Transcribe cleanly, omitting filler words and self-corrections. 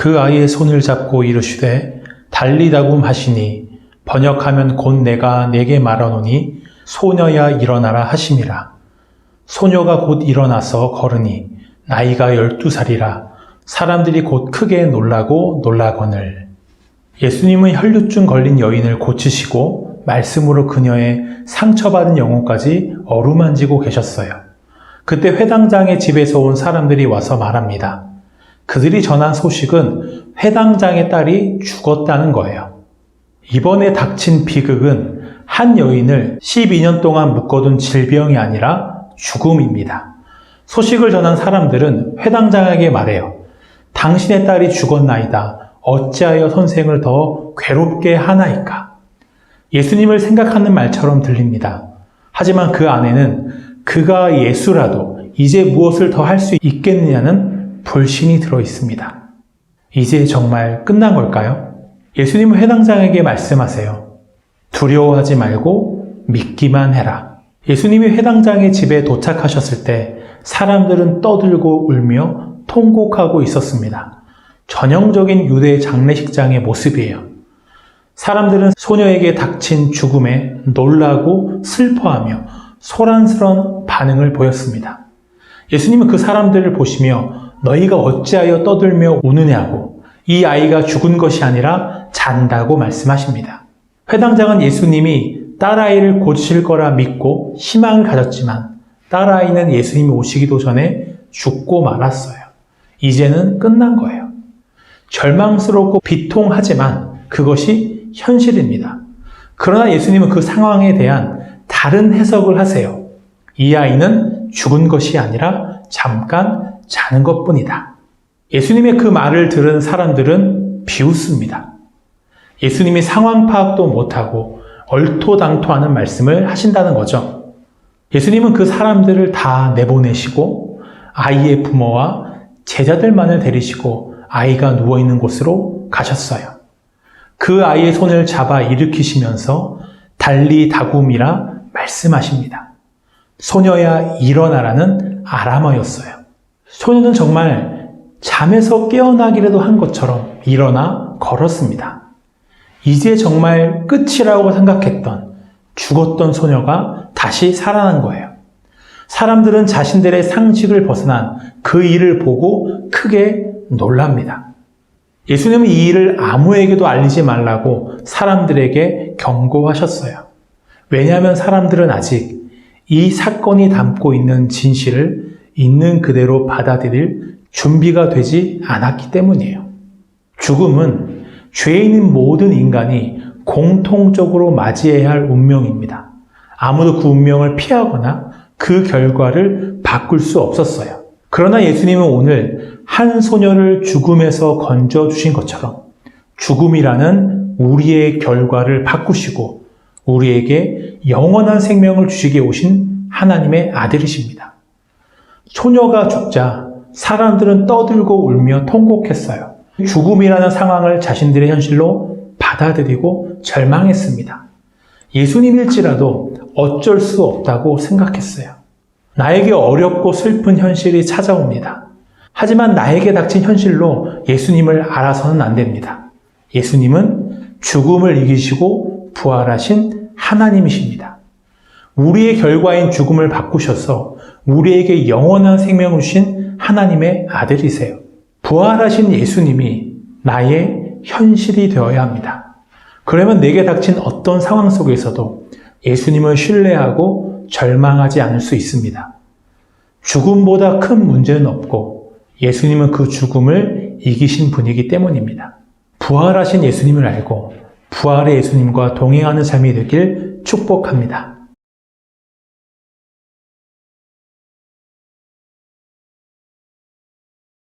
그 아이의 손을 잡고 이르시되 달리다굼 하시니 번역하면 곧 내가 네게 말하노니 소녀야 일어나라 하심이라. 소녀가 곧 일어나서 걸으니 나이가 12살이라 사람들이 곧 크게 놀라고 놀라거늘. 예수님은 혈루증 걸린 여인을 고치시고 말씀으로 그녀의 상처받은 영혼까지 어루만지고 계셨어요. 그때 회당장의 집에서 온 사람들이 와서 말합니다. 그들이 전한 소식은 회당장의 딸이 죽었다는 거예요. 이번에 닥친 비극은 한 여인을 12년 동안 묶어둔 질병이 아니라 죽음입니다. 소식을 전한 사람들은 회당장에게 말해요. 당신의 딸이 죽었나이다. 어찌하여 선생을 더 괴롭게 하나이까? 예수님을 생각하는 말처럼 들립니다. 하지만 그 안에는 그가 예수라도 이제 무엇을 더 할 수 있겠느냐는 불신이 들어 있습니다. 이제 정말 끝난 걸까요? 예수님은 회당장에게 말씀하세요. 두려워하지 말고 믿기만 해라. 예수님이 회당장의 집에 도착하셨을 때 사람들은 떠들고 울며 통곡하고 있었습니다. 전형적인 유대 장례식장의 모습이에요. 사람들은 소녀에게 닥친 죽음에 놀라고 슬퍼하며 소란스러운 반응을 보였습니다. 예수님은 그 사람들을 보시며 너희가 어찌하여 떠들며 우느냐고, 이 아이가 죽은 것이 아니라 잔다고 말씀하십니다. 회당장은 예수님이 딸아이를 고치실 거라 믿고 희망을 가졌지만 딸아이는 예수님이 오시기도 전에 죽고 말았어요. 이제는 끝난 거예요. 절망스럽고 비통하지만 그것이 현실입니다. 그러나 예수님은 그 상황에 대한 다른 해석을 하세요. 이 아이는 죽은 것이 아니라 잠깐 자는 것뿐이다. 예수님의 그 말을 들은 사람들은 비웃습니다. 예수님이 상황 파악도 못하고 얼토당토하는 말씀을 하신다는 거죠. 예수님은 그 사람들을 다 내보내시고 아이의 부모와 제자들만을 데리시고 아이가 누워있는 곳으로 가셨어요. 그 아이의 손을 잡아 일으키시면서 달리다굼이라 말씀하십니다. 소녀야 일어나라는 아람어였어요. 소녀는 정말 잠에서 깨어나기라도 한 것처럼 일어나 걸었습니다. 이제 정말 끝이라고 생각했던 죽었던 소녀가 다시 살아난 거예요. 사람들은 자신들의 상식을 벗어난 그 일을 보고 크게 놀랍니다. 예수님은 이 일을 아무에게도 알리지 말라고 사람들에게 경고하셨어요. 왜냐하면 사람들은 아직 이 사건이 담고 있는 진실을 있는 그대로 받아들일 준비가 되지 않았기 때문이에요. 죽음은 죄 있는 모든 인간이 공통적으로 맞이해야 할 운명입니다. 아무도 그 운명을 피하거나 그 결과를 바꿀 수 없었어요. 그러나 예수님은 오늘 한 소녀를 죽음에서 건져주신 것처럼 죽음이라는 우리의 결과를 바꾸시고 우리에게 영원한 생명을 주시게 오신 하나님의 아들이십니다. 소녀가 죽자 사람들은 떠들고 울며 통곡했어요. 죽음이라는 상황을 자신들의 현실로 받아들이고 절망했습니다. 예수님일지라도 어쩔 수 없다고 생각했어요. 나에게 어렵고 슬픈 현실이 찾아옵니다. 하지만 나에게 닥친 현실로 예수님을 알아서는 안 됩니다. 예수님은 죽음을 이기시고 부활하신 하나님이십니다. 우리의 결과인 죽음을 바꾸셔서 우리에게 영원한 생명을 주신 하나님의 아들이세요. 부활하신 예수님이 나의 현실이 되어야 합니다. 그러면 내게 닥친 어떤 상황 속에서도 예수님을 신뢰하고 절망하지 않을 수 있습니다. 죽음보다 큰 문제는 없고 예수님은 그 죽음을 이기신 분이기 때문입니다. 부활하신 예수님을 알고 부활의 예수님과 동행하는 삶이 되길 축복합니다.